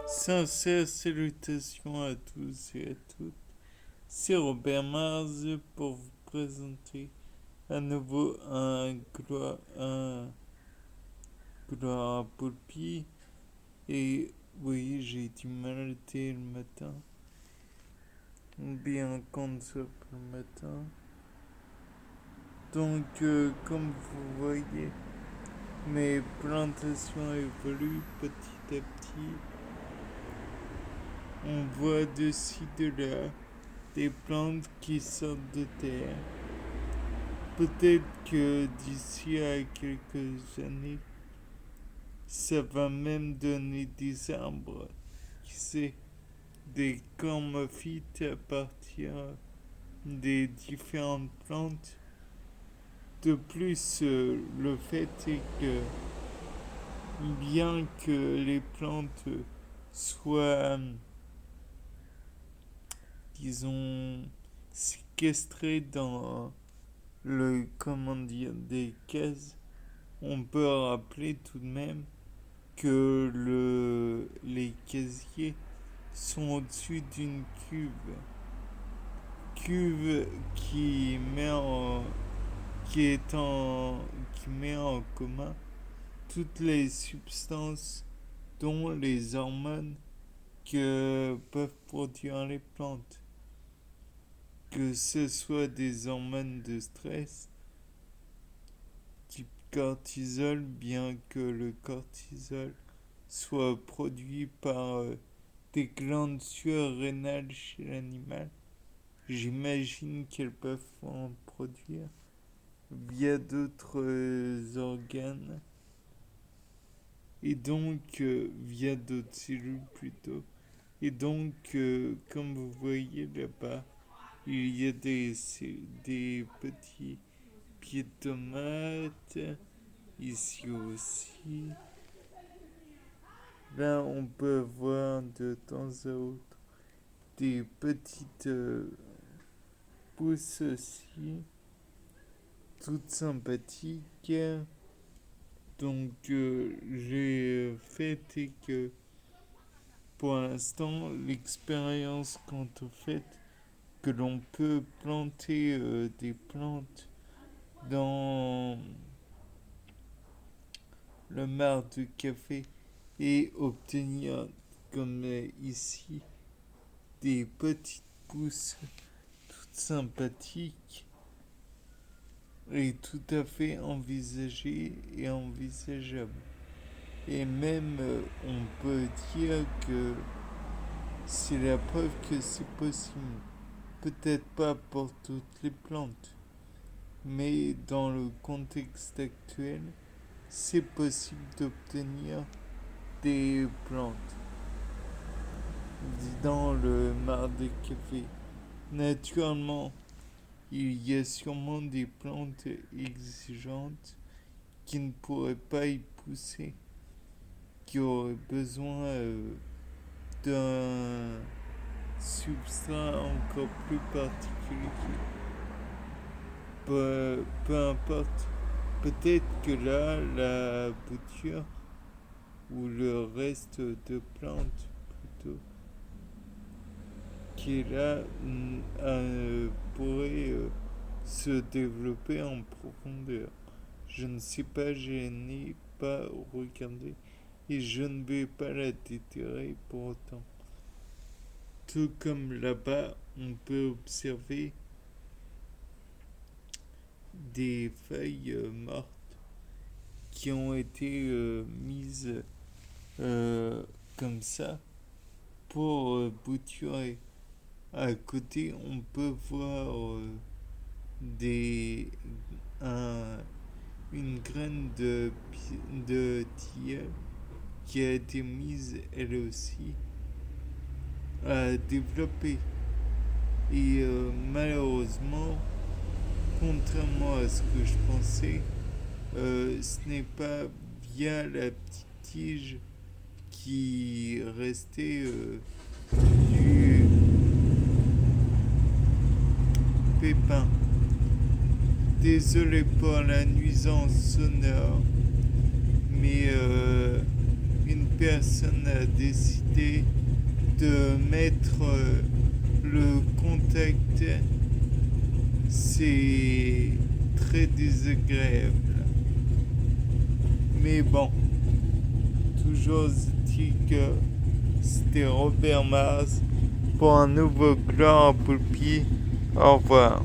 Sincères salutations à tous et à toutes. C'est Robert Mars pour vous présenter à nouveau un gloire à Poulpi. Et oui, j'ai du mal dès le matin, bien qu'on soit pour le matin. Donc, comme vous voyez, mes plantations évoluent petit à petit. On voit de ci, de là, des plantes qui sortent de terre. Peut-être que d'ici à quelques années, ça va même donner des arbres, qui sait, des cormophytes à partir des différentes plantes. De plus, le fait est que bien que les plantes soient, disons, séquestrées dans comment dire, des cases, on peut rappeler tout de même que les casiers sont au-dessus d'une cuve qui met en commun toutes les substances dont les hormones que peuvent produire les plantes, que ce soit des hormones de stress type cortisol, bien que le cortisol soit produit par des glandes surrénales chez l'animal. J'imagine qu'elles peuvent en produire via d'autres organes et donc via d'autres cellules plutôt. Et donc, comme vous voyez là-bas, il y a des petits pieds de tomates, ici aussi. Là, on peut voir de temps à autre des petites pousses aussi, toutes sympathiques. Donc, j'ai fait et que pour l'instant, l'expérience quant au fait que l'on peut planter des plantes dans le marc de café et obtenir, comme ici, des petites pousses toutes sympathiques est tout à fait envisagé et envisageable. Et même, on peut dire que c'est la preuve que c'est possible. Peut-être pas pour toutes les plantes, mais dans le contexte actuel, c'est possible d'obtenir des plantes dans le marc des cafés. Naturellement, il y a sûrement des plantes exigeantes qui ne pourraient pas y pousser, qui auraient besoin d'un substrat encore plus particulier. Peu importe, peut-être que là, la bouture ou le reste de plantes plutôt qui est là pourrait se développer en profondeur. Je ne sais pas, je n'ai pas regardé et je ne vais pas la déterrer pour autant. Tout comme là-bas, on peut observer des feuilles mortes qui ont été mises comme ça pour bouturer. À côté, on peut voir des, un, une graine de tilleul qui a été mise elle aussi à développer. Et malheureusement, contrairement à ce que je pensais, ce n'est pas via la petite tige qui restait du pépin. Désolé pour la nuisance sonore, mais une personne a décidé de mettre le contact, c'est très désagréable. Mais bon, toujours dit que c'était Robert Mars pour un nouveau clan en poulpi. Au revoir.